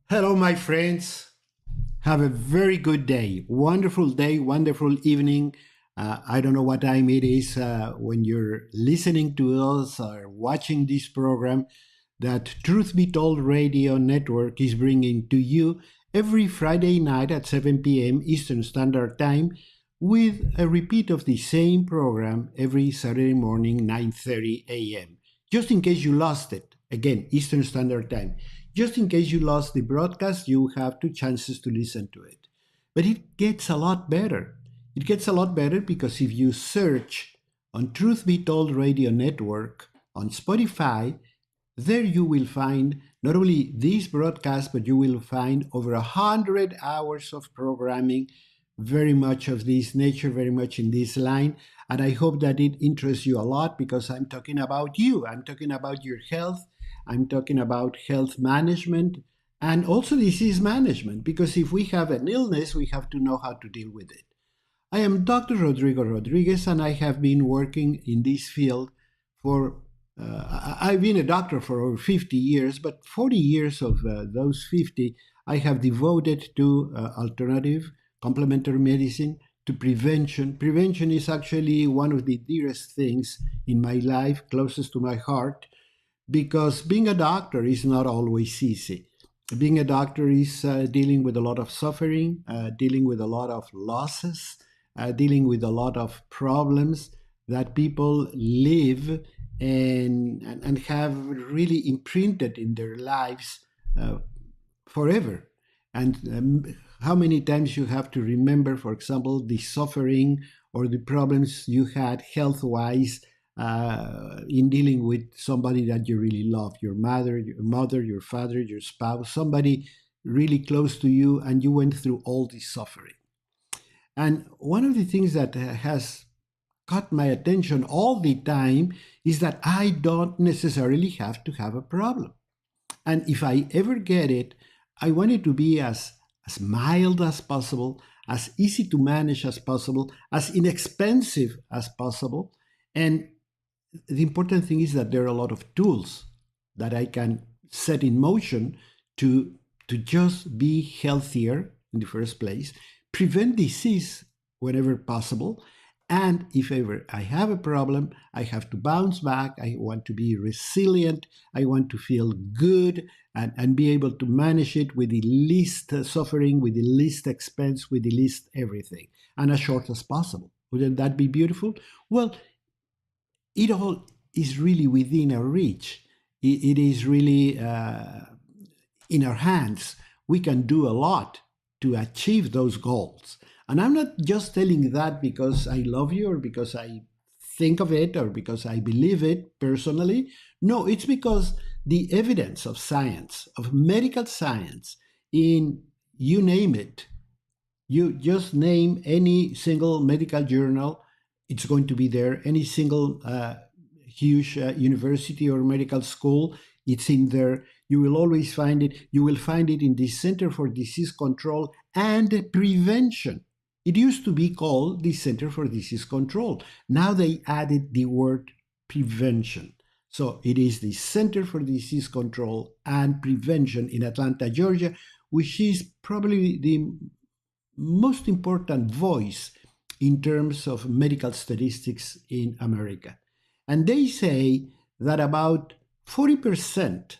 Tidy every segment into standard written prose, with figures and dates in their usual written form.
Hello, my friends. Have a very good day, wonderful evening. I don't know what time it is when you're listening to us or watching this program that Truth Be Told Radio Network is bringing to you every Friday night at 7 p.m. Eastern Standard Time with a repeat of the same program every Saturday morning, 9:30 a.m. Just in case you lost it, again, Eastern Standard Time. Just in case you lost the broadcast, you have two chances to listen to it. But it gets a lot better. It gets a lot better because if you search on Truth Be Told Radio Network on Spotify, there you will find not only this broadcast, but you will find over 100 hours of programming, very much of this nature, very much in this line. And I hope that it interests you a lot because I'm talking about you. I'm talking about your health. I'm talking about health management and also disease management, because if we have an illness, we have to know how to deal with it. I am Dr. Rodrigo Rodriguez, and I have been working in this field for I've been a doctor for over 50 years, but 40 years of those 50 I have devoted to alternative complementary medicine, to prevention. Prevention is actually one of the dearest things in my life, closest to my heart, because being a doctor is not always easy. Being a doctor is dealing with a lot of suffering, dealing with a lot of losses, dealing with a lot of problems that people live and have really imprinted in their lives uh, forever. And how many times you have to remember, for example, the suffering or the problems you had health wise in dealing with somebody that you really love, your mother, your father, your spouse, somebody really close to you, and you went through all this suffering. And one of the things that has caught my attention all the time is that I don't necessarily have to have a problem. And if I ever get it, I want it to be as mild as possible, as easy to manage as possible, as inexpensive as possible. And the important thing is that there are a lot of tools that I can set in motion to, to just be healthier in the first place, prevent disease whenever possible. And if ever I have a problem, I have to bounce back. I want to be resilient. I want to feel good and be able to manage it with the least suffering, with the least expense, with the least everything, and as short as possible. Wouldn't that be beautiful? Well, it all is really within our reach. It is really in our hands. We can do a lot to achieve those goals. And I'm not just telling that because I love you or because I think of it or because I believe it personally. No, it's because the evidence of science, of medical science, in you name it, you just name any single medical journal, it's going to be there. Any single huge university or medical school, it's in there. You will always find it. You will find it in the Center for Disease Control and Prevention. It used to be called the Center for Disease Control. Now they added the word prevention. So it is the Center for Disease Control and Prevention in Atlanta, Georgia, which is probably the most important voice in terms of medical statistics in America. And they say that about 40%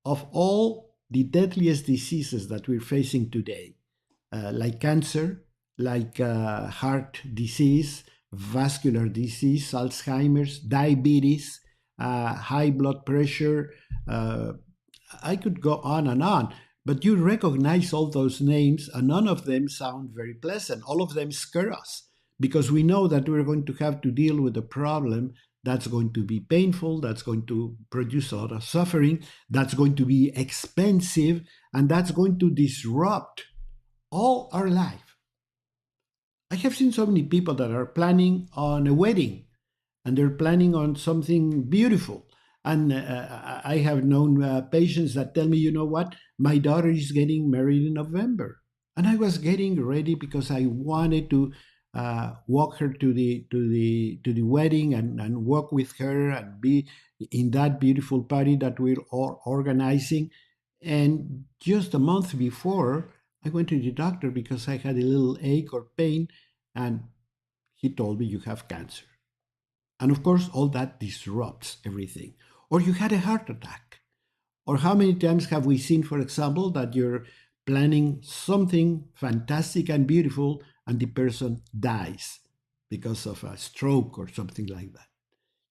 of all the deadliest diseases that we're facing today, like cancer, like heart disease, vascular disease, Alzheimer's, diabetes, high blood pressure, I could go on, but you recognize all those names, and none of them sound very pleasant. All of them scare us because we know that we're going to have to deal with a problem that's going to be painful, that's going to produce a lot of suffering, that's going to be expensive, and that's going to disrupt all our life. I have seen so many people that are planning on a wedding and they're planning on something beautiful. And I have known patients that tell me, you know what, my daughter is getting married in November. And I was getting ready because I wanted to walk her to the wedding and walk with her and be in that beautiful party that we're all organizing. And just a month before, I went to the doctor because I had a little ache or pain, and he told me you have cancer. And of course, all that disrupts everything. Or you had a heart attack. Or how many times have we seen, for example, that you're planning something fantastic and beautiful and the person dies because of a stroke or something like that?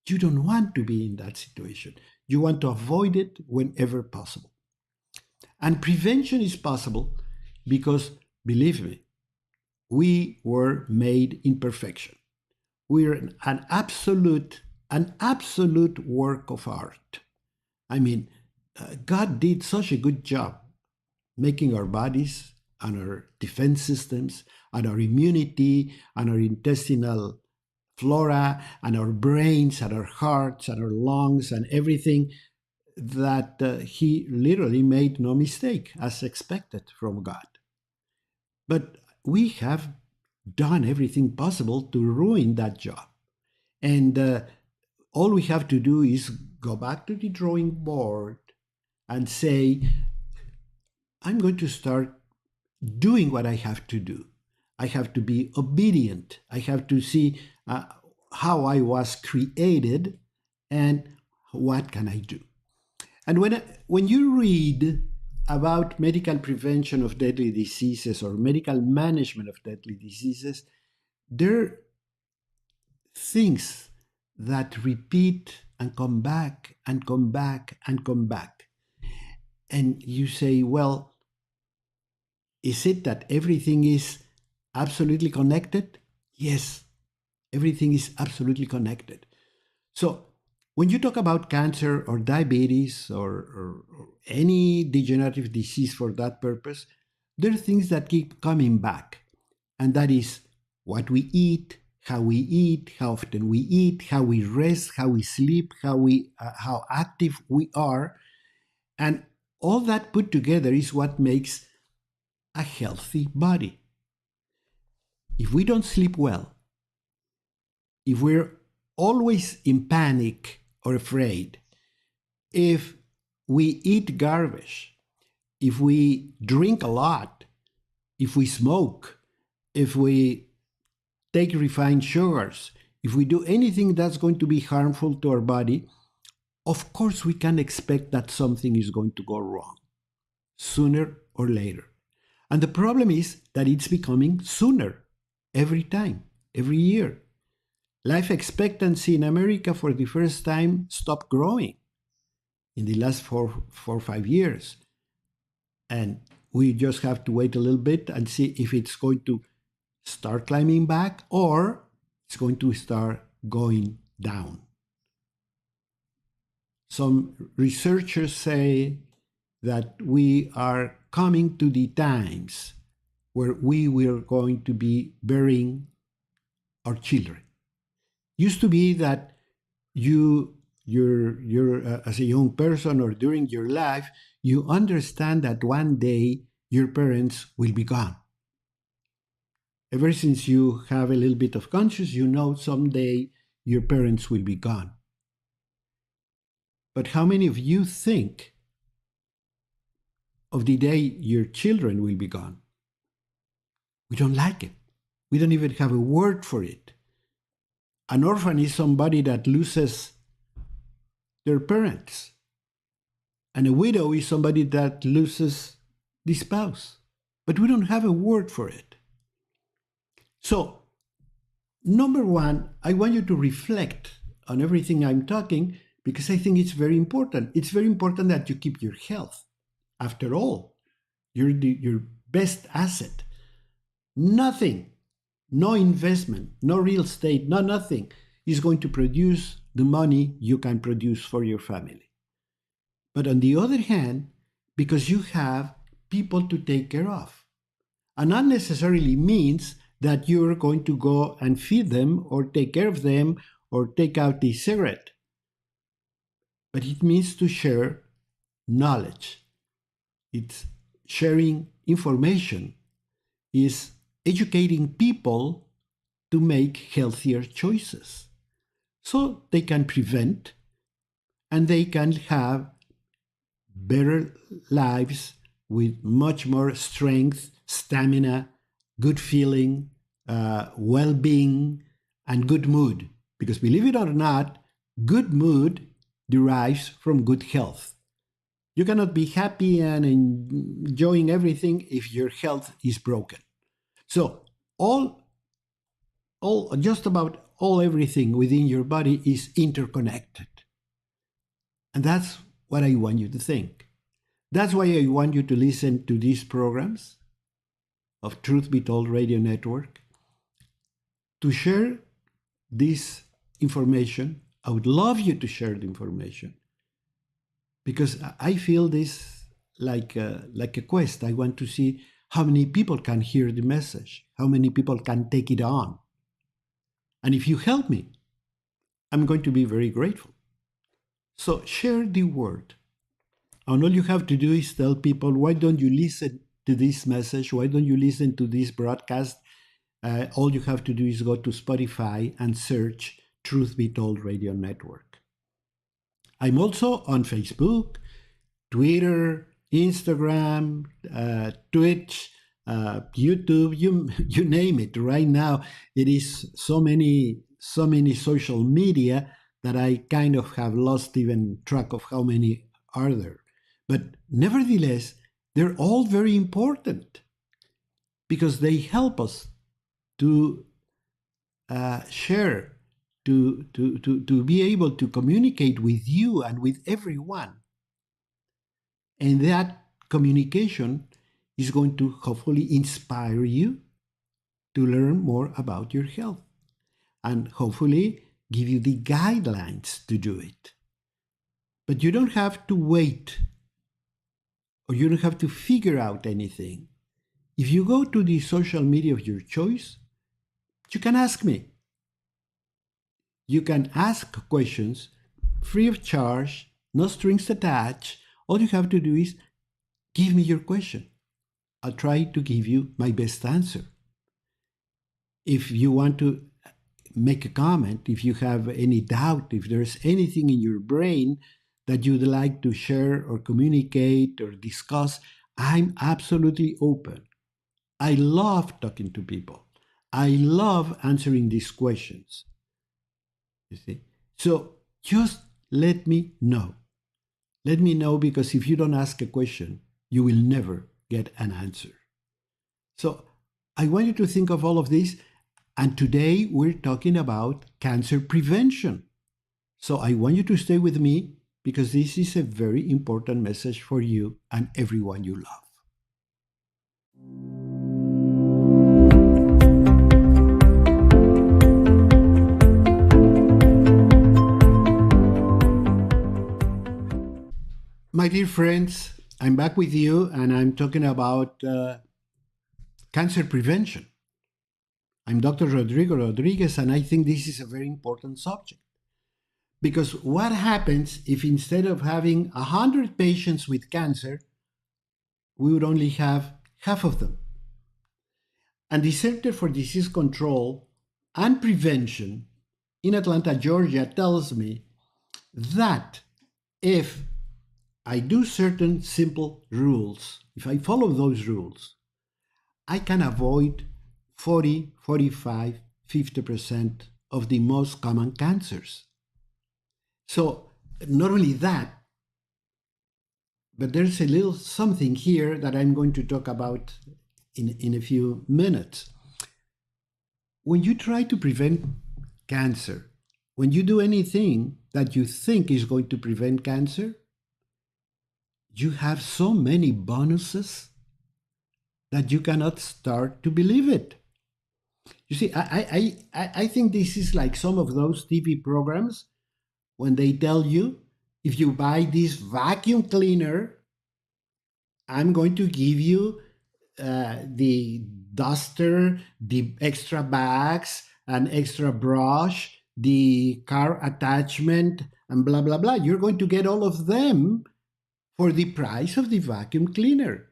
You don't want to be in that situation. You want to avoid it whenever possible. And prevention is possible because, believe me, we were made in perfection. We're an absolute work of art. I mean, God did such a good job making our bodies and our defense systems and our immunity and our intestinal flora and our brains and our hearts and our lungs and everything that he literally made no mistake as expected from God. But we have done everything possible to ruin that job. And all we have to do is go back to the drawing board and say, I'm going to start doing what I have to do. I have to be obedient. I have to see how I was created and what can I do. And when you read about medical prevention of deadly diseases or medical management of deadly diseases, there are things that repeat and come back and come back and come back. And you say, well, is it that everything is absolutely connected? Yes, everything is absolutely connected. So when you talk about cancer or diabetes or any degenerative disease for that purpose, there are things that keep coming back. And that is what we eat, how often we eat, how we rest, how we sleep, how active we are. And all that put together is what makes a healthy body. If we don't sleep well, if we're always in panic or afraid, if we eat garbage, if we drink a lot, if we smoke, if we take refined sugars, if we do anything that's going to be harmful to our body, of course we can expect that something is going to go wrong sooner or later. And the problem is that it's becoming sooner every time, every year. Life expectancy in America for the first time stopped growing in the last four or 5 years. And we just have to wait a little bit and see if it's going to start climbing back or it's going to start going down. Some researchers say that we are coming to the times where we were going to be burying our children. Used to be that you're as a young person or during your life, you understand that one day your parents will be gone. Ever since you have a little bit of conscience, you know someday your parents will be gone. But how many of you think of the day your children will be gone? We don't like it. We don't even have a word for it. An orphan is somebody that loses their parents. And a widow is somebody that loses the spouse. But we don't have a word for it. So, number one, I want you to reflect on everything I'm talking because I think it's very important. It's very important that you keep your health. After all, you're your best asset. Nothing, no investment, no real estate, no nothing is going to produce the money you can produce for your family. But on the other hand, because you have people to take care of, and not necessarily means that you're going to go and feed them or take care of them or take out the cigarette. But it means to share knowledge. It's sharing information. It's educating people to make healthier choices so they can prevent and they can have better lives with much more strength, stamina, good feeling, well-being, and good mood. Because believe it or not, good mood derives from good health. You cannot be happy and enjoying everything if your health is broken. So just about all everything within your body is interconnected. And that's what I want you to think. That's why I want you to listen to these programs of Truth Be Told Radio Network, to share this information. I would love you to share the information, because I feel this like a quest. I want to see how many people can hear the message, how many people can take it on. And if you help me, I'm going to be very grateful. So share the word. And all you have to do is tell people, why don't you listen to this message? Why don't you listen to this broadcast? All you have to do is go to Spotify and search Truth Be Told Radio Network. I'm also on Facebook, Twitter, Instagram, Twitch, YouTube, you name it. Right now, it is so many social media that I kind of have lost even track of how many are there. But nevertheless, they're all very important, because they help us to share, to be able to communicate with you and with everyone. And that communication is going to hopefully inspire you to learn more about your health, and hopefully give you the guidelines to do it. But you don't have to wait, or you don't have to figure out anything. If you go to the social media of your choice, you can ask me. You can ask questions free of charge, no strings attached. All you have to do is give me your question. I'll try to give you my best answer. If you want to make a comment, if you have any doubt, if there's anything in your brain that you'd like to share or communicate or discuss, I'm absolutely open. I love talking to people. I love answering these questions. You see? So just let me know. Let me know, because if you don't ask a question, you will never get an answer. So I want you to think of all of this. And today we're talking about cancer prevention. So I want you to stay with me, because this is a very important message for you and everyone you love. My dear friends, I'm back with you, and I'm talking about cancer prevention. I'm Dr. Rodrigo Rodriguez, and I think this is a very important subject. Because what happens if instead of having 100 patients with cancer, we would only have half of them? And the Center for Disease Control and Prevention in Atlanta, Georgia, tells me that if I do certain simple rules, if I follow those rules, I can avoid 40, 45, 50% of the most common cancers. So not only that, but there's a little something here that I'm going to talk about in a few minutes. When you try to prevent cancer, when you do anything that you think is going to prevent cancer, you have so many bonuses that you cannot start to believe it. You see, I think this is like some of those TV programs when they tell you, if you buy this vacuum cleaner, I'm going to give you the duster, the extra bags, an extra brush, the car attachment, and blah, blah, blah. You're going to get all of them for the price of the vacuum cleaner.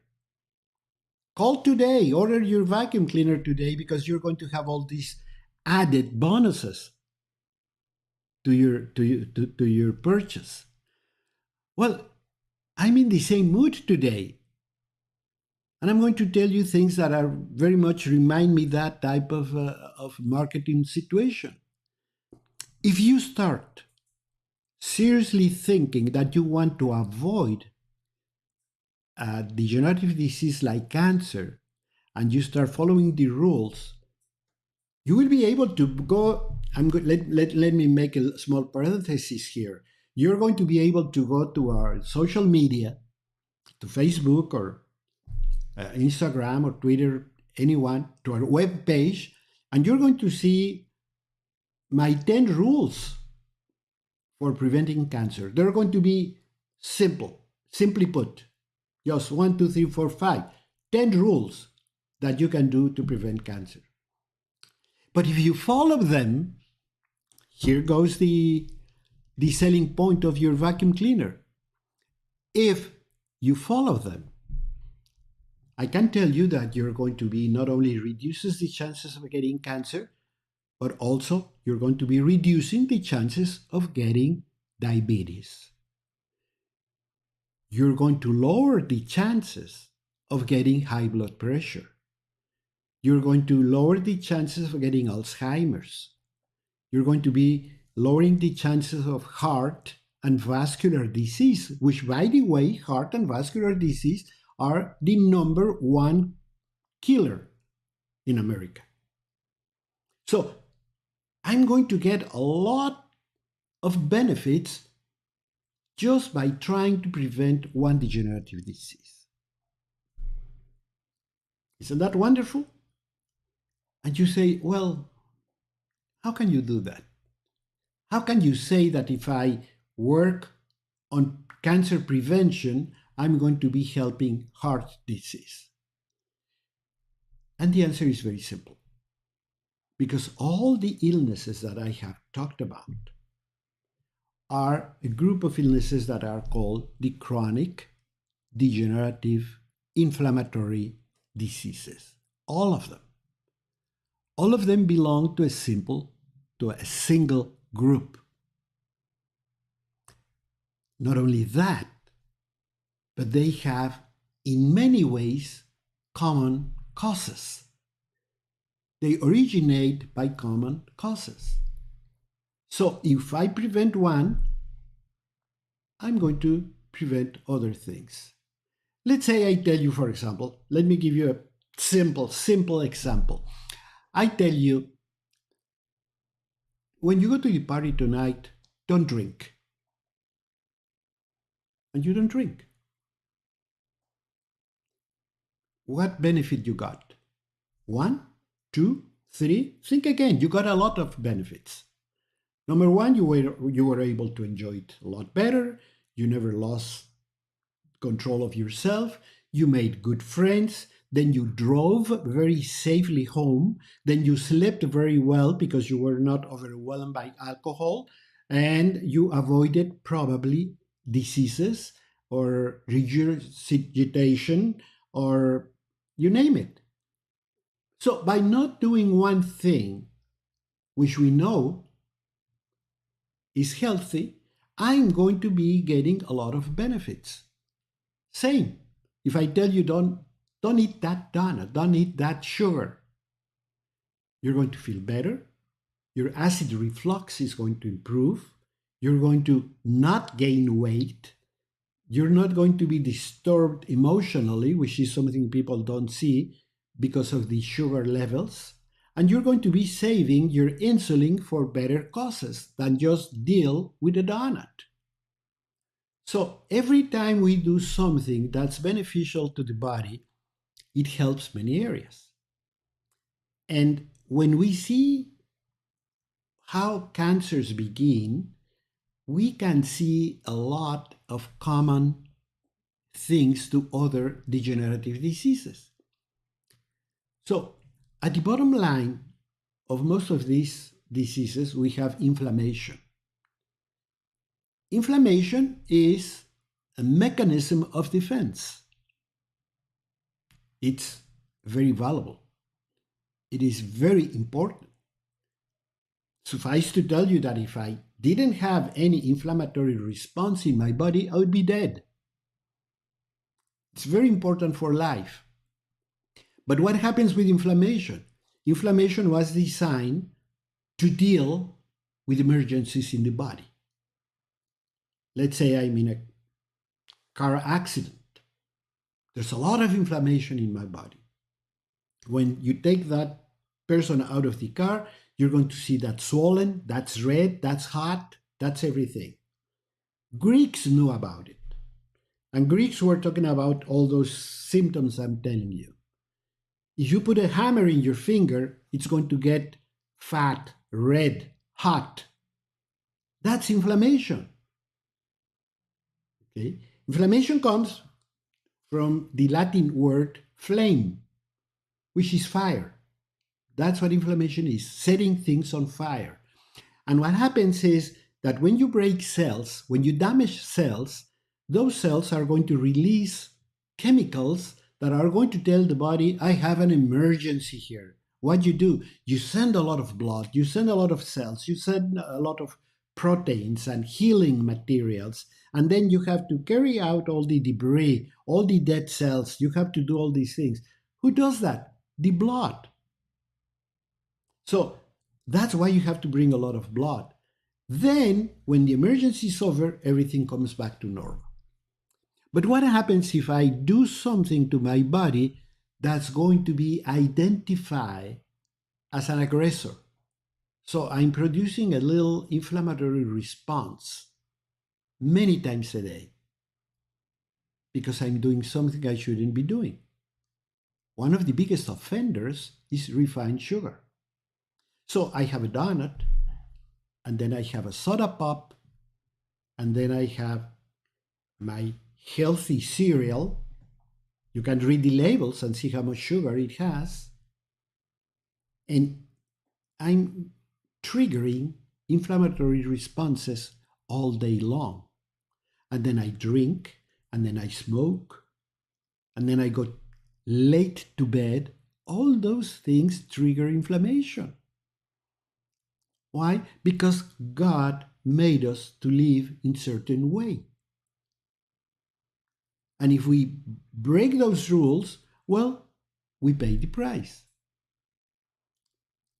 Call today, order your vacuum cleaner today, because you're going to have all these added bonuses to your purchase. Well, I'm in the same mood today. And I'm going to tell you things that are very much remind me that type of marketing situation. If you start seriously thinking that you want to avoid a degenerative disease like cancer, and you start following the rules, you will be able to go. Let me make a small parenthesis here. You're going to be able to go to our social media, to Facebook or Instagram or Twitter, anyone, to our web page, and you're going to see my 10 rules for preventing cancer. They're going to be simply put, just 1, 2, 3, 4, 5, 10 rules that you can do to prevent cancer. But if you follow them, here goes the selling point of your vacuum cleaner. If you follow them, I can tell you that you're going to be not only reduces the chances of getting cancer, but also you're going to be reducing the chances of getting diabetes. You're going to lower the chances of getting high blood pressure. You're going to lower the chances of getting Alzheimer's. You're going to be lowering the chances of heart and vascular disease, which, by the way, heart and vascular disease are the number one killer in America. So I'm going to get a lot of benefits just by trying to prevent one degenerative disease. Isn't that wonderful? And you say, well, how can you do that? How can you say that if I work on cancer prevention, I'm going to be helping heart disease? And the answer is very simple. Because all the illnesses that I have talked about are a group of illnesses that are called the chronic, degenerative, inflammatory diseases. All of them. All of them belong to a single group. Not only that, but they have, in many ways, common causes. They originate by common causes. So if I prevent one, I'm going to prevent other things. Let's say I tell you, for example, let me give you a simple example. I tell you, when you go to the party tonight, don't drink. And you don't drink. What benefit you got? 1, 2, 3? Think again. You got a lot of benefits. Number 1, you were able to enjoy it a lot better. You never lost control of yourself. You made good friends. Then you drove very safely home. Then you slept very well because you were not overwhelmed by alcohol. And you avoided probably diseases or regurgitation or you name it. So by not doing one thing, which we know is healthy, I'm going to be getting a lot of benefits. Same. If I tell you don't eat that donut, don't eat that sugar, you're going to feel better. Your acid reflux is going to improve. You're going to not gain weight. You're not going to be disturbed emotionally, which is something people don't see because of the sugar levels. And you're going to be saving your insulin for better causes than just deal with a donut. So every time we do something that's beneficial to the body, it helps many areas. And when we see how cancers begin, we can see a lot of common things to other degenerative diseases. So at the bottom line of most of these diseases, we have inflammation. Inflammation is a mechanism of defense. It's very valuable. It is very important. Suffice to tell you that if I didn't have any inflammatory response in my body, I would be dead. It's very important for life. But what happens with inflammation? Inflammation was designed to deal with emergencies in the body. Let's say I'm in a car accident. There's a lot of inflammation in my body. When you take that person out of the car, you're going to see that swollen, that's red, that's hot, that's everything. Greeks knew about it. And Greeks were talking about all those symptoms I'm telling you. If you put a hammer in your finger, it's going to get fat, red, hot. That's inflammation. Okay? Inflammation comes from the Latin word flame, which is fire. That's what inflammation is, setting things on fire. And what happens is that when you break cells, when you damage cells, those cells are going to release chemicals that are going to tell the body, I have an emergency here. What do? You send a lot of blood, you send a lot of cells, you send a lot of proteins and healing materials, and then you have to carry out all the debris, all the dead cells. You have to do all these things. Who does that? The blood. So that's why you have to bring a lot of blood. Then, when the emergency is over, everything comes back to normal. But what happens if I do something to my body that's going to be identified as an aggressor? So I'm producing a little inflammatory response many times a day because I'm doing something I shouldn't be doing. One of the biggest offenders is refined sugar. So I have a donut, and then I have a soda pop, and then I have my healthy cereal. You can read the labels and see how much sugar it has. And I'm triggering inflammatory responses all day long. And then I drink, and then I smoke, and then I go late to bed. All those things trigger inflammation. Why? Because God made us to live in a certain way. And if we break those rules, well, we pay the price.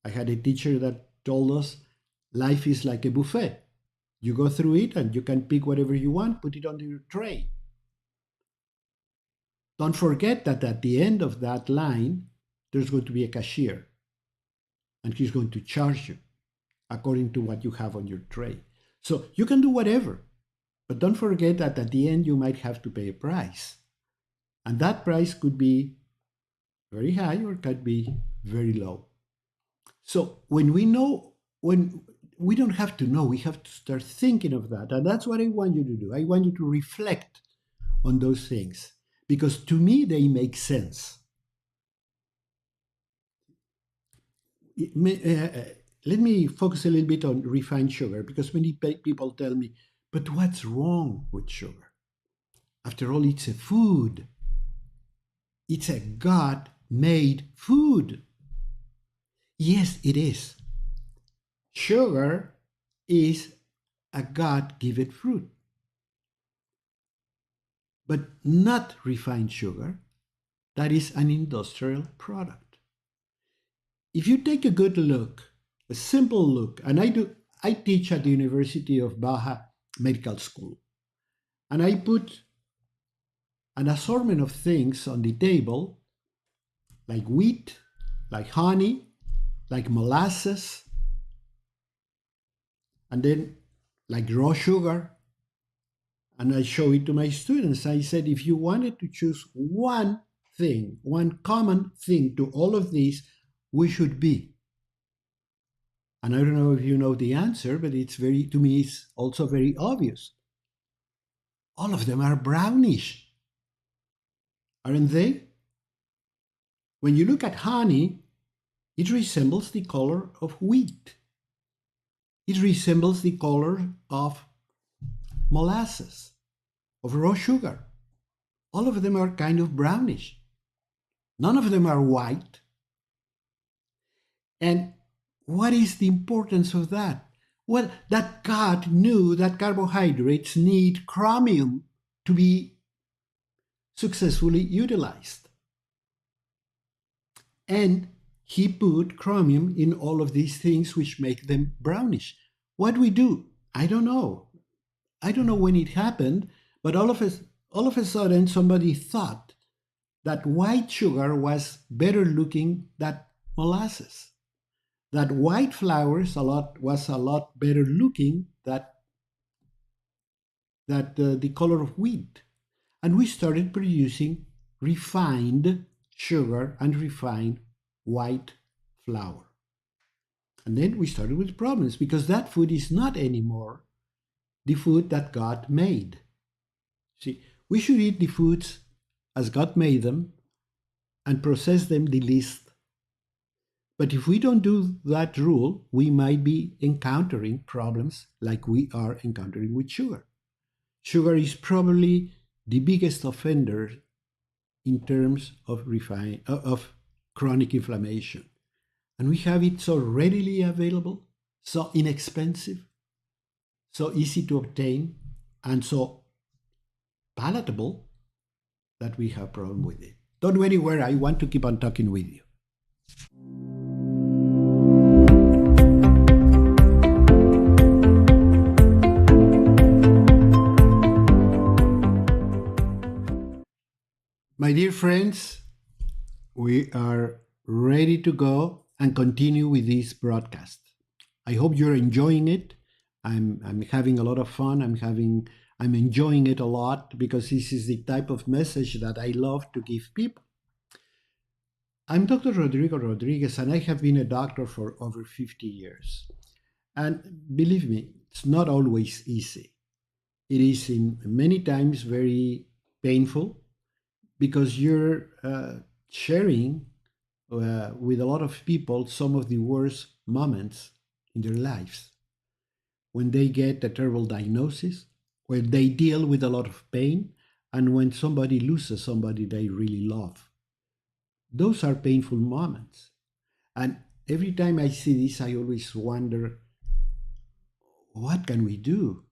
I had a teacher that told us life is like a buffet. You go through it and you can pick whatever you want, put it on your tray. Don't forget that at the end of that line, there's going to be a cashier, and he's going to charge you according to what you have on your tray. So you can do whatever, but don't forget that at the end you might have to pay a price. And that price could be very high or could be very low. So when we don't have to know, we have to start thinking of that. And that's what I want you to do. I want you to reflect on those things, because to me, they make sense. Let me focus a little bit on refined sugar, because many people tell me, but what's wrong with sugar? After all, it's a food. It's a God-made food. Yes, it is. Sugar is a God-given fruit, but not refined sugar. That is an industrial product. If you take a good look, a simple look, and I teach at the University of Baja Medical School, and I put an assortment of things on the table, like wheat, like honey, like molasses, and then like raw sugar. And I show it to my students. I said, if you wanted to choose one thing, one common thing to all of these, we should be. And I don't know if you know the answer, but to me, it's also very obvious. All of them are brownish, aren't they? When you look at honey, it resembles the color of wheat. It resembles the color of molasses, of raw sugar. All of them are kind of brownish. None of them are white. And what is the importance of that? Well, that God knew that carbohydrates need chromium to be successfully utilized. And he put chromium in all of these things which make them brownish. What we do, I don't know. I don't know when it happened, but all of a sudden somebody thought that white sugar was better looking than molasses. That white flours was a lot better looking than the color of wheat. And we started producing refined sugar and refined white flour. And then we started with problems because that food is not anymore the food that God made. See, we should eat the foods as God made them and process them the least. But if we don't do that rule, we might be encountering problems like we are encountering with sugar. Sugar is probably the biggest offender in terms of chronic inflammation. And we have it so readily available, so inexpensive, so easy to obtain, and so palatable that we have problem with it. Don't go anywhere. I want to keep on talking with you. My dear friends, we are ready to go and continue with this broadcast. I hope you're enjoying it. I'm having a lot of fun. I'm enjoying it a lot because this is the type of message that I love to give people. I'm Dr. Rodrigo Rodriguez, and I have been a doctor for over 50 years. And believe me, it's not always easy. It is in many times very painful because you're sharing with a lot of people some of the worst moments in their lives. When they get a terrible diagnosis, when they deal with a lot of pain, and when somebody loses somebody they really love. Those are painful moments. And every time I see this, I always wonder, what can we do?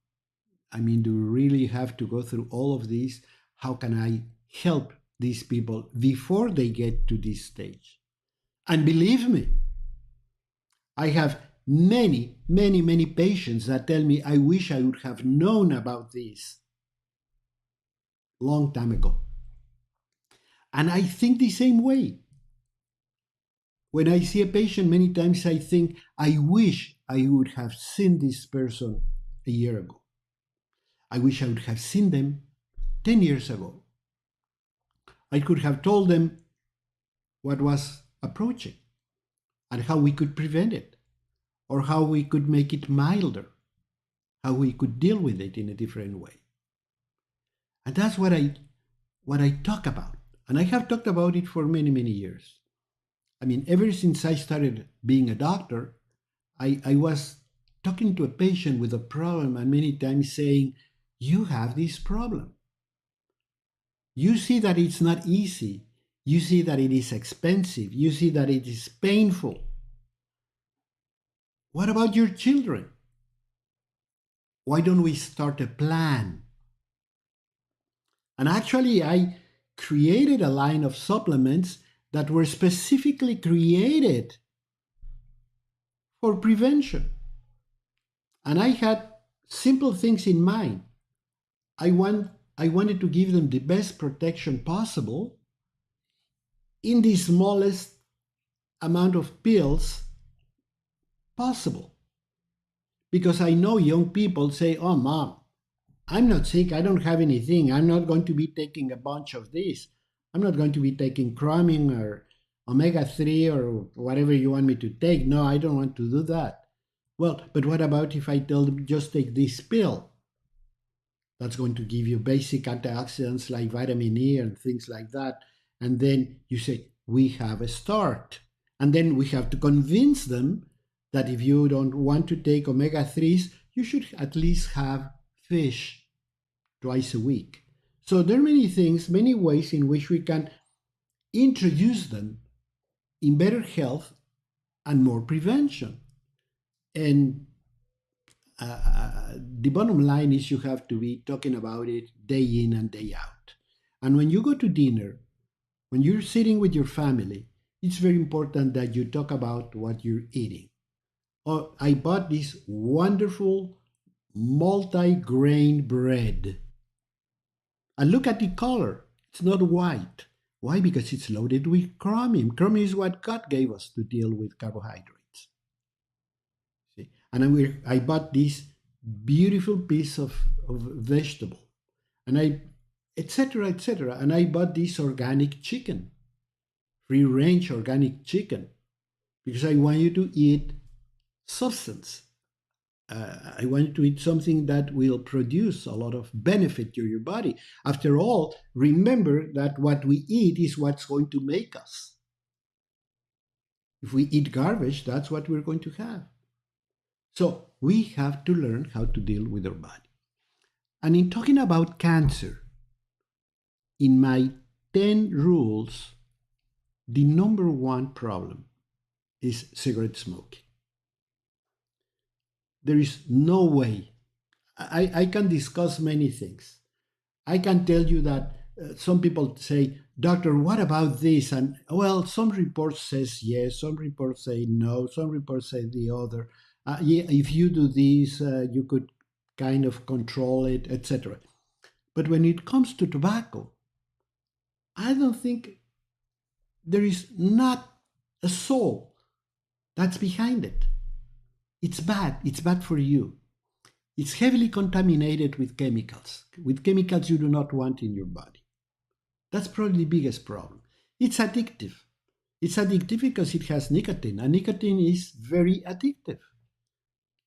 I mean, do we really have to go through all of this? How can I help these people before they get to this stage? And believe me, I have many, many, many patients that tell me, I wish I would have known about this long time ago. And I think the same way. When I see a patient, many times I think, I wish I would have seen this person a year ago. I wish I would have seen them 10 years ago. I could have told them what was approaching and how we could prevent it, or how we could make it milder, how we could deal with it in a different way. And that's what I talk about. And I have talked about it for many, many years. I mean, ever since I started being a doctor, I was talking to a patient with a problem and many times saying, you have this problem. You see that it's not easy. You see that it is expensive. You see that it is painful. What about your children? Why don't we start a plan? And actually, I created a line of supplements that were specifically created for prevention. And I had simple things in mind. I wanted to give them the best protection possible in the smallest amount of pills possible. Because I know young people say, oh, Mom, I'm not sick. I don't have anything. I'm not going to be taking a bunch of this. I'm not going to be taking chromium or omega-3 or whatever you want me to take. No, I don't want to do that. Well, but what about if I tell them just take this pill? That's going to give you basic antioxidants like vitamin E and things like that. And then you say, we have a start. And then we have to convince them that if you don't want to take omega-3s, you should at least have fish twice a week. So there are many things, many ways in which we can introduce them in better health and more prevention. And the bottom line is you have to be talking about it day in and day out. And when you go to dinner, when you're sitting with your family, it's very important that you talk about what you're eating. Oh, I bought this wonderful multi-grain bread. And look at the color. It's not white. Why? Because it's loaded with chromium. Chromium is what God gave us to deal with carbohydrates. See? And I bought this beautiful piece of vegetable. And etc., etc. And I bought this organic chicken, free range organic chicken, because I want you to eat substance. I want you to eat something that will produce a lot of benefit to your body. After all, remember that what we eat is what's going to make us. If we eat garbage, that's what we're going to have. So we have to learn how to deal with our body. And in talking about cancer, in my 10 rules, the number one problem is cigarette smoking. There is no way. I can discuss many things. I can tell you that some people say, doctor, what about this? And well, some reports says yes, some reports say no, some reports say the other. Yeah, if you do this, you could kind of control it, etc. But when it comes to tobacco, I don't think there is not a soul that's behind it. It's bad. It's bad for you. It's heavily contaminated with chemicals you do not want in your body. That's probably the biggest problem. It's addictive. It's addictive because it has nicotine, and nicotine is very addictive.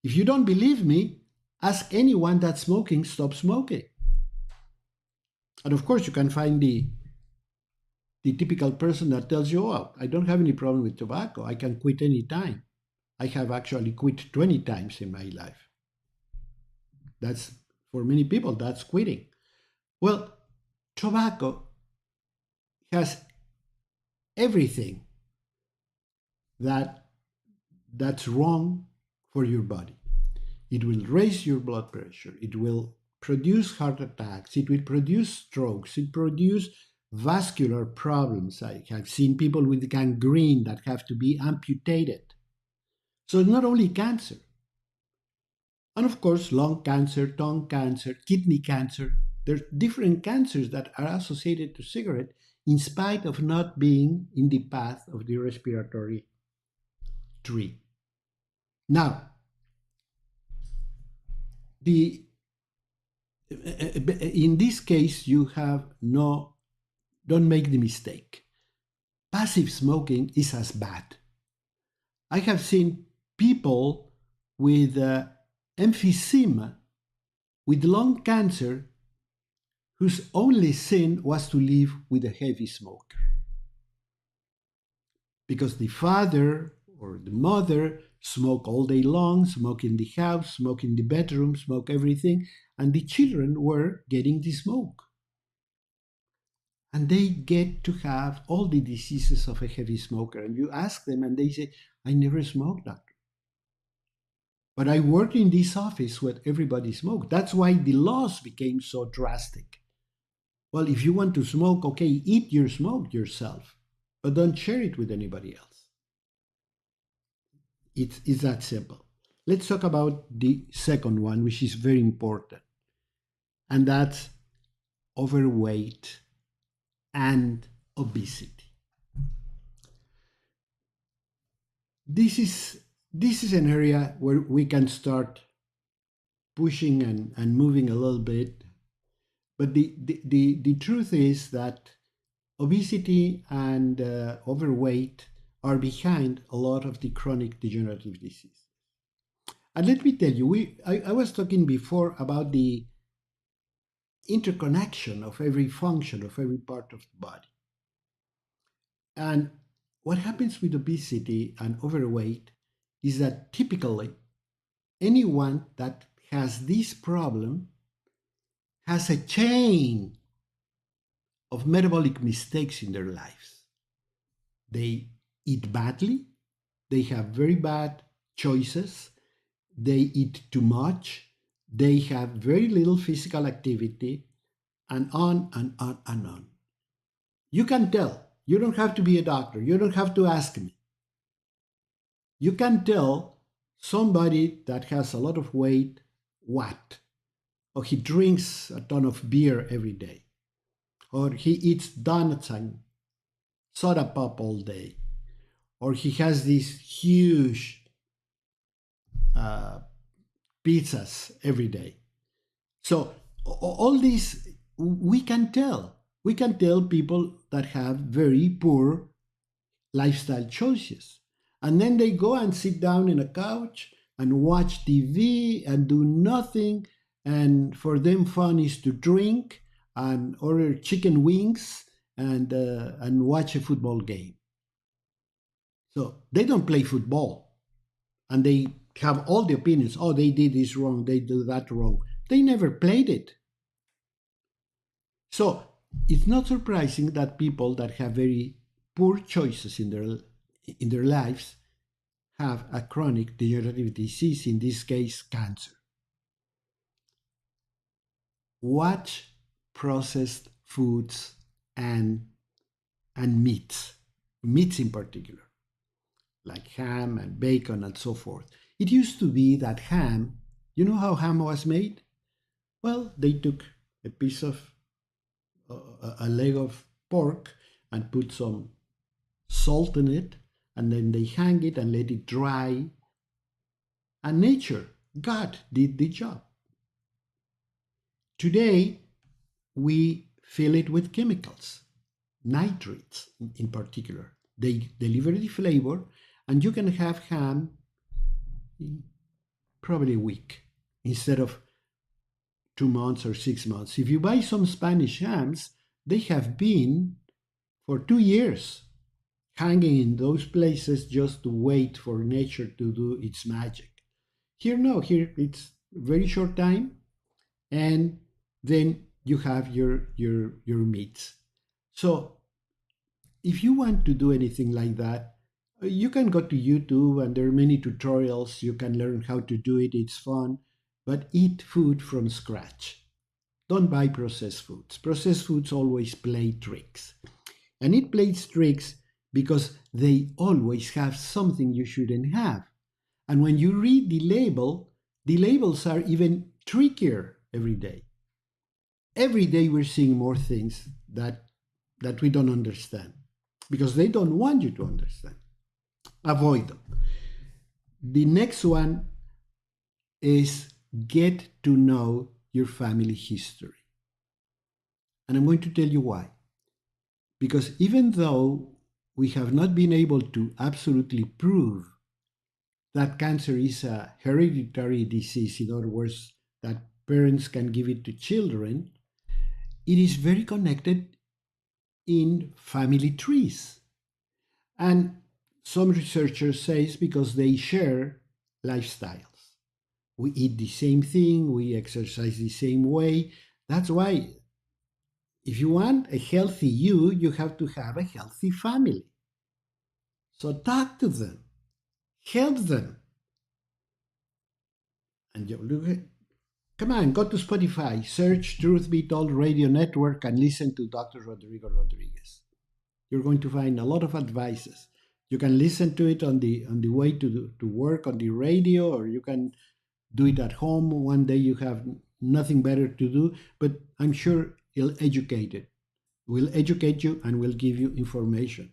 If you don't believe me, ask anyone that's smoking, stop smoking. And of course, you can find the typical person that tells you, oh, I don't have any problem with tobacco. I can quit any time. I have actually quit 20 times in my life. That's, for many people, that's quitting. Well, tobacco has everything that's wrong for your body. It will raise your blood pressure. It will produce heart attacks. It will produce strokes. It produces vascular problems. I have seen people with gangrene that have to be amputated. So it's not only cancer. And of course, lung cancer, tongue cancer, kidney cancer. There's different cancers that are associated to cigarette in spite of not being in the path of the respiratory tree. Now, in this case, don't make the mistake. Passive smoking is as bad. I have seen people with emphysema, with lung cancer, whose only sin was to live with a heavy smoker. Because the father or the mother smoke all day long, smoke in the house, smoke in the bedroom, smoke everything, and the children were getting the smoke. And they get to have all the diseases of a heavy smoker. And you ask them and they say, I never smoked, doctor. But I worked in this office where everybody smoked. That's why the laws became so drastic. Well, if you want to smoke, okay, eat your smoke yourself, but don't share it with anybody else. It's that simple. Let's talk about the second one, which is very important, and that's overweight and obesity. This is an area where we can start pushing and moving a little bit, but the truth is that obesity and overweight are behind a lot of the chronic degenerative disease. And let me tell you, I was talking before about the interconnection of every function of every part of the body. And what happens with obesity and overweight is that typically anyone that has this problem has a chain of metabolic mistakes in their lives. They eat badly, they have very bad choices, they eat too much, they have very little physical activity, and on and on and on. You can tell. You don't have to be a doctor. You don't have to ask me. You can tell somebody that has a lot of weight what? Or he drinks a ton of beer every day. Or he eats donuts and soda pop all day. Or he has these huge uh, pizzas every day. So all these we can tell. We can tell people that have very poor lifestyle choices. And then they go and sit down in a couch and watch TV and do nothing. And for them, fun is to drink and order chicken wings and watch a football game. So they don't play football, and they have all the opinions. Oh, they did this wrong. They do that wrong. They never played it. So it's not surprising that people that have very poor choices in their lives have a chronic degenerative disease, in this case, cancer. Watch processed foods and meats in particular, like ham and bacon and so forth. It used to be that ham, you know how ham was made? Well, they took a piece of a leg of pork and put some salt in it, and then they hang it and let it dry, and nature, God, did the job. Today, we fill it with chemicals, nitrates in particular. They deliver the flavor, and you can have ham in probably a week instead of 2 months or 6 months. If you buy some Spanish hams, they have been for 2 years hanging in those places just to wait for nature to do its magic. Here, no, here it's very short time, and then you have your meats. So if you want to do anything like that, you can go to YouTube, and there are many tutorials. You can learn how to do it. It's fun, but eat food from scratch. Don't buy processed foods. Processed foods always play tricks. And it plays tricks because they always have something you shouldn't have. And when you read the labels are even trickier every day. Every day we're seeing more things that we don't understand because they don't want you to understand. Avoid them. The next one is get to know your family history. And I'm going to tell you why. Because even though we have not been able to absolutely prove that cancer is a hereditary disease, in other words, that parents can give it to children, it is very connected in family trees. And some researchers say it's because they share lifestyles. We eat the same thing, we exercise the same way. That's why if you want a healthy you have to have a healthy family. So talk to them, help them. And come on, go to Spotify, search Truth Be Told Radio Network and listen to Dr. Rodrigo Rodriguez. You're going to find a lot of advices. You can listen to it on the way to work on the radio, or you can do it at home. One day you have nothing better to do, but I'm sure it'll educate it. Will educate you and will give you information.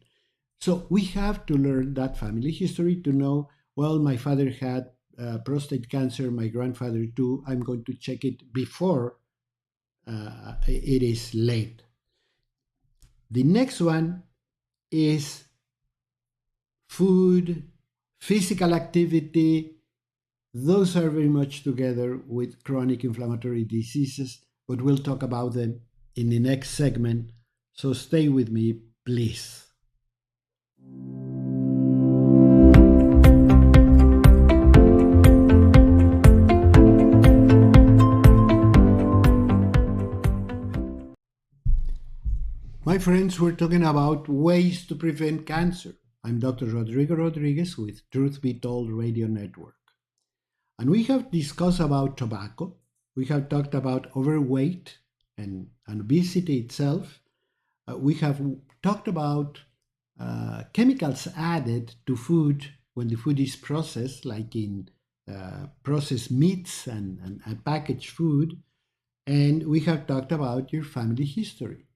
So we have to learn that family history to know, well, my father had prostate cancer, my grandfather too. I'm going to check it before it is late. The next one is food, physical activity. Those are very much together with chronic inflammatory diseases, but we'll talk about them in the next segment. So stay with me, please. My friends, we're talking about ways to prevent cancer. I'm Dr. Rodrigo Rodriguez with Truth Be Told Radio Network. And we have discussed about tobacco. We have talked about overweight, and obesity itself. We have talked about chemicals added to food when the food is processed, like in processed meats and packaged food. And we have talked about your family history.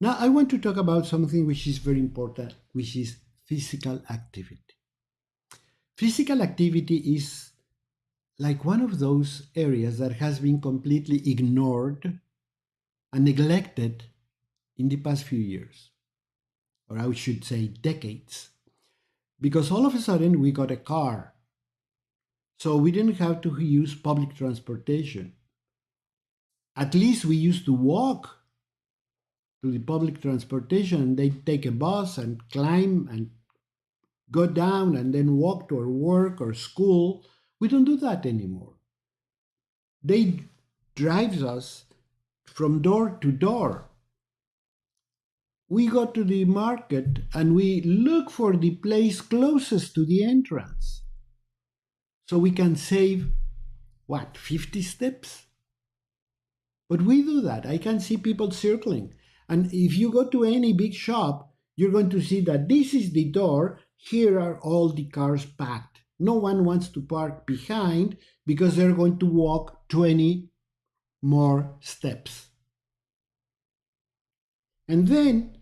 Now, I want to talk about something which is very important, which is physical activity. Physical activity is like one of those areas that has been completely ignored and neglected in the past few years, or I should say decades, because all of a sudden we got a car. So we didn't have to use public transportation. At least we used to walk to the public transportation, and they take a bus and climb and go down and then walk to our work or school. We don't do that anymore. They drive us from door to door. We go to the market and we look for the place closest to the entrance. So we can save, 50 steps? But we do that. I can see people circling. And if you go to any big shop, you're going to see that this is the door. Here are all the cars packed. No one wants to park behind because they're going to walk 20 more steps. And then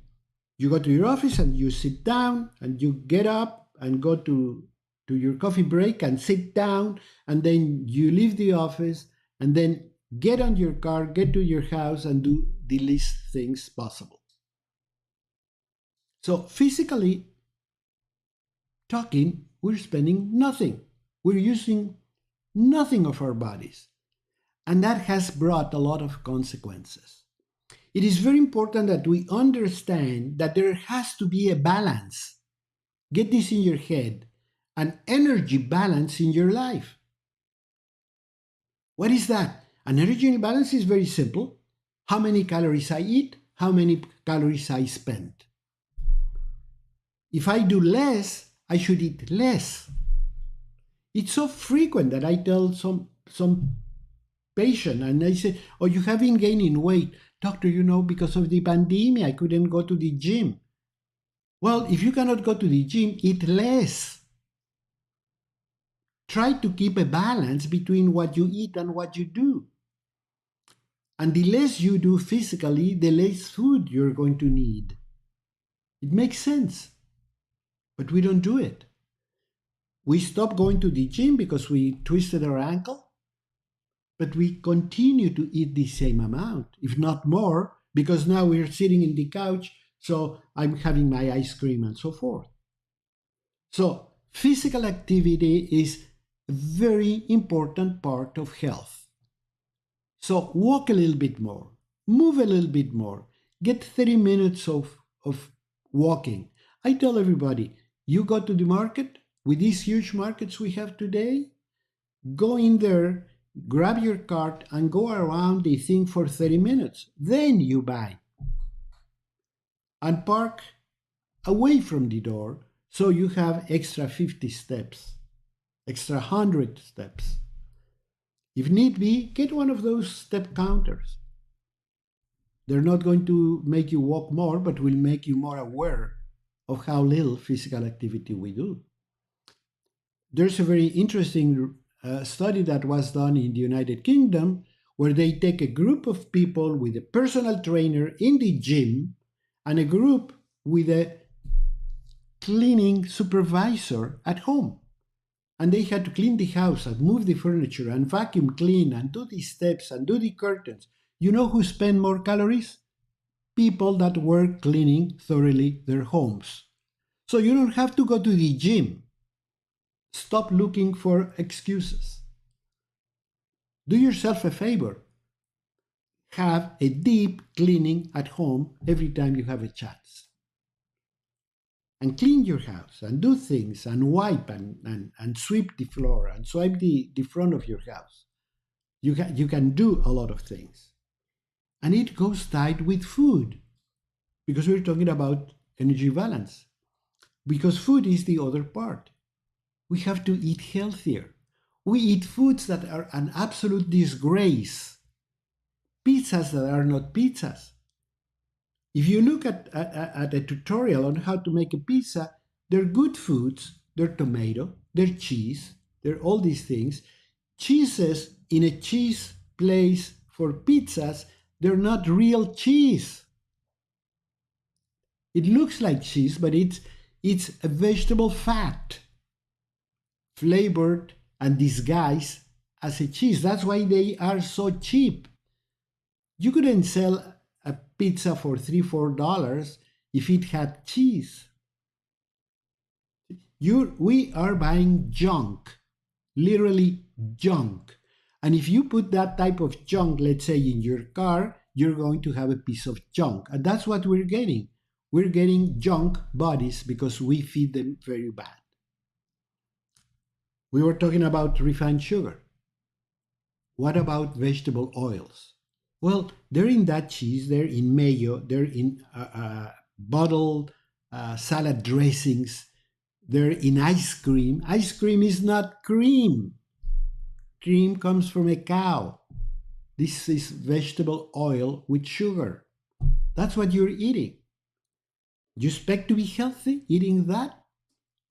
you go to your office and you sit down and you get up and go to your coffee break and sit down, and then you leave the office and then get on your car, get to your house and do the least things possible. So physically talking, we're spending nothing. We're using nothing of our bodies. And that has brought a lot of consequences. It is very important that we understand that there has to be a balance. Get this in your head, an energy balance in your life. What is that? An energy balance is very simple. How many calories I eat, how many calories I spend. If I do less, I should eat less. It's so frequent that I tell some patient and I say, oh, you have been gaining weight. Doctor, because of the pandemic, I couldn't go to the gym. Well, if you cannot go to the gym, eat less. Try to keep a balance between what you eat and what you do. And the less you do physically, the less food you're going to need. It makes sense, but we don't do it. We stop going to the gym because we twisted our ankle, but we continue to eat the same amount, if not more, because now we're sitting in the couch, so I'm having my ice cream and so forth. So physical activity is a very important part of health. So walk a little bit more, move a little bit more, get 30 minutes of walking. I tell everybody, you go to the market, with these huge markets we have today, go in there, grab your cart and go around the thing for 30 minutes. Then you buy. And park away from the door so you have extra 50 steps, extra 100 steps. If need be, get one of those step counters. They're not going to make you walk more, but will make you more aware of how little physical activity we do. There's a very interesting study that was done in the United Kingdom where they take a group of people with a personal trainer in the gym and a group with a cleaning supervisor at home. And they had to clean the house and move the furniture and vacuum clean and do the steps and do the curtains. You know who spent more calories? People that were cleaning thoroughly their homes. So you don't have to go to the gym. Stop looking for excuses. Do yourself a favor. Have a deep cleaning at home every time you have a chance. And clean your house and do things and wipe and sweep the floor and swipe the front of your house. You can do a lot of things. And it goes tied with food because we're talking about energy balance. Because food is the other part. We have to eat healthier. We eat foods that are an absolute disgrace. pizzas that are not pizzas. If you look at a tutorial on how to make a pizza, they're good foods. They're tomato, they're cheese, they're all these things. Cheeses in a cheese place for pizzas, they're not real cheese. It looks like cheese, but it's a vegetable fat flavored and disguised as a cheese. That's why they are so cheap. You couldn't sell a pizza for $3-4 if it had cheese. We are buying junk, literally junk. And if you put that type of junk, let's say in your car, you're going to have a piece of junk. And that's what we're getting. We're getting junk bodies because we feed them very bad. We were talking about refined sugar. What about vegetable oils? Well, they're in that cheese, they're in mayo, they're in bottled salad dressings, they're in ice cream. Ice cream is not cream. Cream comes from a cow. This is vegetable oil with sugar. That's what you're eating. You expect to be healthy eating that?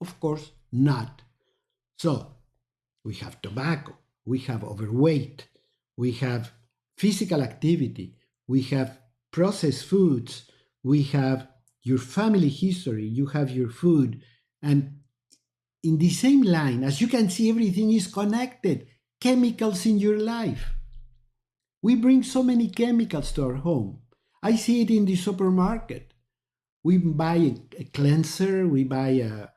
Of course not. So we have tobacco, we have overweight, we have physical activity, we have processed foods, we have your family history, you have your food. And in the same line, as you can see, everything is connected. Chemicals in your life. We bring so many chemicals to our home. I see it in the supermarket. We buy a cleanser, we buy a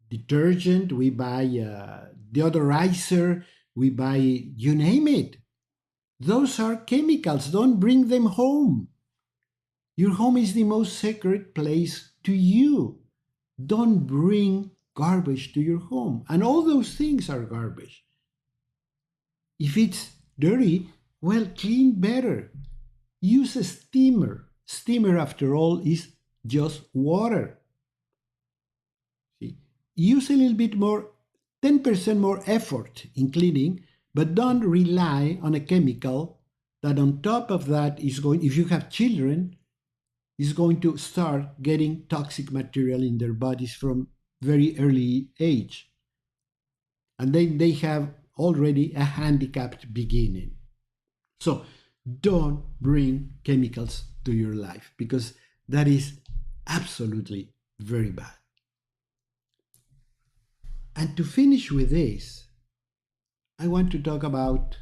detergent, we buy a deodorizer, we buy, you name it. Those are chemicals. Don't bring them home. Your home is the most sacred place to you. Don't bring garbage to your home. And all those things are garbage. If it's dirty, well, clean better. Use a steamer. Steamer, after all, is just water. See? Use a little bit more, 10% more effort in cleaning, but don't rely on a chemical that on top of that is going, if you have children, is going to start getting toxic material in their bodies from very early age. And then they have already a handicapped beginning. So don't bring chemicals to your life because that is absolutely very bad. And to finish with this, I want to talk about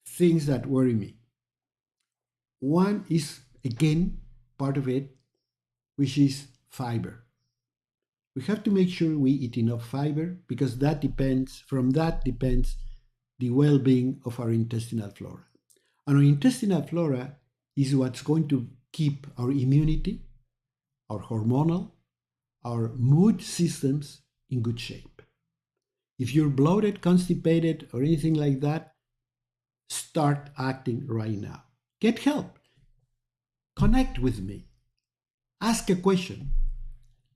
things that worry me. One is, again, part of it, which is fiber. We have to make sure we eat enough fiber because from that depends the well-being of our intestinal flora. And our intestinal flora is what's going to keep our immunity, our hormonal, our mood systems in good shape. If you're bloated, constipated, or anything like that, start acting right now. Get help. Connect with me. Ask a question.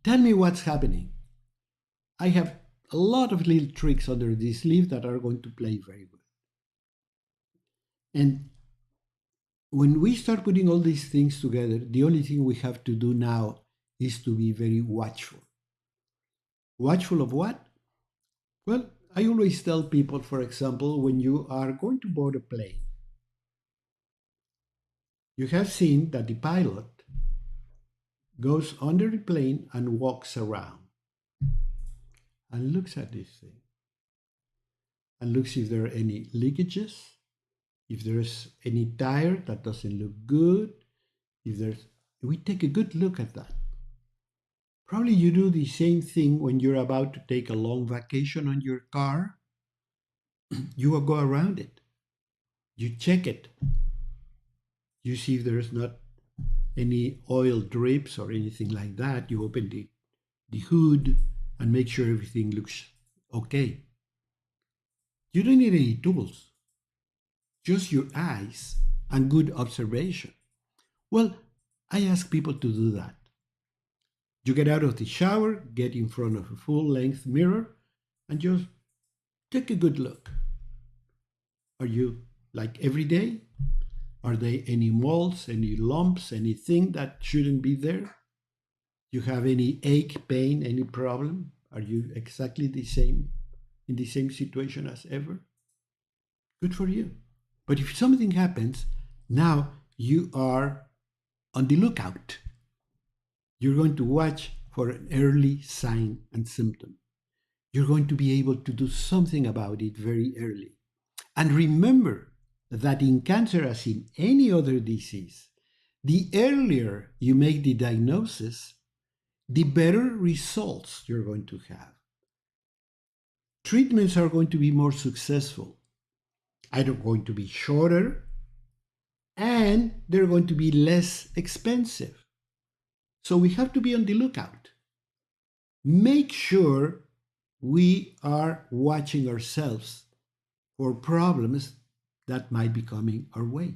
Tell me what's happening. I have a lot of little tricks under this sleeve that are going to play very good. And when we start putting all these things together, the only thing we have to do now is to be very watchful. Watchful of what? Well, I always tell people, for example, when you are going to board a plane, you have seen that the pilot goes under the plane and walks around and looks at this thing and looks if there are any leakages, if there's any tire that doesn't look good, we take a good look at that. Probably you do the same thing when you're about to take a long vacation on your car. You will go around it. You check it. You see if there's not any oil drips or anything like that. You open the hood and make sure everything looks okay. You don't need any tools, just your eyes and good observation. Well, I ask people to do that. You get out of the shower, get in front of a full-length mirror, and just take a good look. Are you like every day? Are there any moles, any lumps, anything that shouldn't be there? You have any ache, pain, any problem? Are you exactly the same, in the same situation as ever? Good for you. But if something happens, now you are on the lookout. You're going to watch for an early sign and symptom. You're going to be able to do something about it very early. And remember that in cancer, as in any other disease, the earlier you make the diagnosis, the better results you're going to have. Treatments are going to be more successful. They're going to be shorter, and they're going to be less expensive. So we have to be on the lookout. Make sure we are watching ourselves for problems that might be coming our way.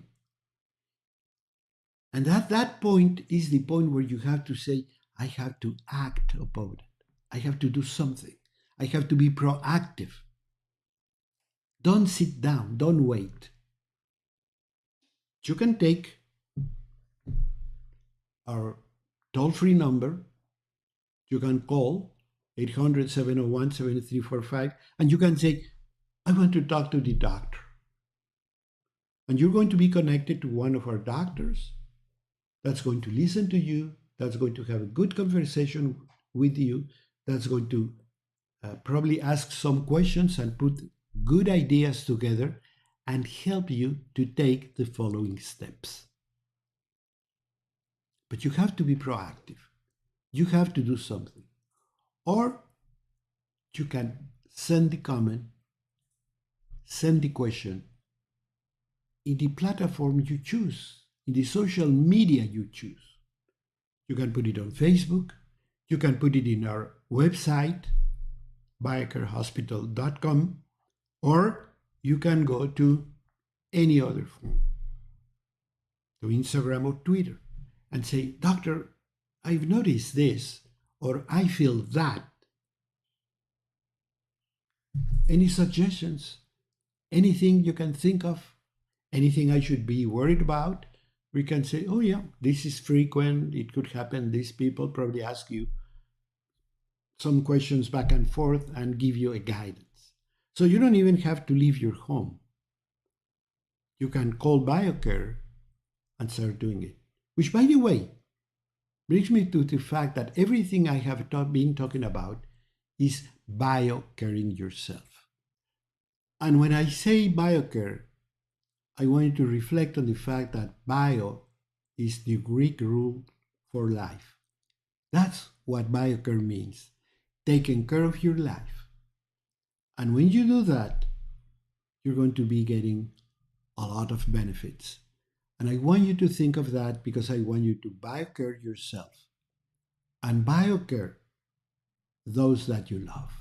And at that point is the point where you have to say, I have to act upon it. I have to do something. I have to be proactive. Don't sit down. Don't wait. You can take our toll-free number. You can call 800-701-7345, and you can say, I want to talk to the doctor. And you're going to be connected to one of our doctors that's going to listen to you, that's going to have a good conversation with you, that's going to probably ask some questions and put good ideas together and help you to take the following steps. But you have to be proactive. You have to do something. Or you can send the comment, send the question in the platform you choose, in the social media you choose. You can put it on Facebook. You can put it in our website, biocarehospital.com, or you can go to any other form, to Instagram or Twitter, and say, Doctor, I've noticed this, or I feel that. Any suggestions? Anything you can think of? Anything I should be worried about? We can say, oh yeah, this is frequent. It could happen. These people probably ask you some questions back and forth and give you a guidance. So you don't even have to leave your home. You can call BioCare and start doing it. Which, by the way, brings me to the fact that everything I have been talking about is biocaring yourself. And when I say BioCare, I want you to reflect on the fact that bio is the Greek rule for life. That's what BioCare means, taking care of your life. And when you do that, you're going to be getting a lot of benefits. And I want you to think of that because I want you to BioCare yourself and BioCare those that you love.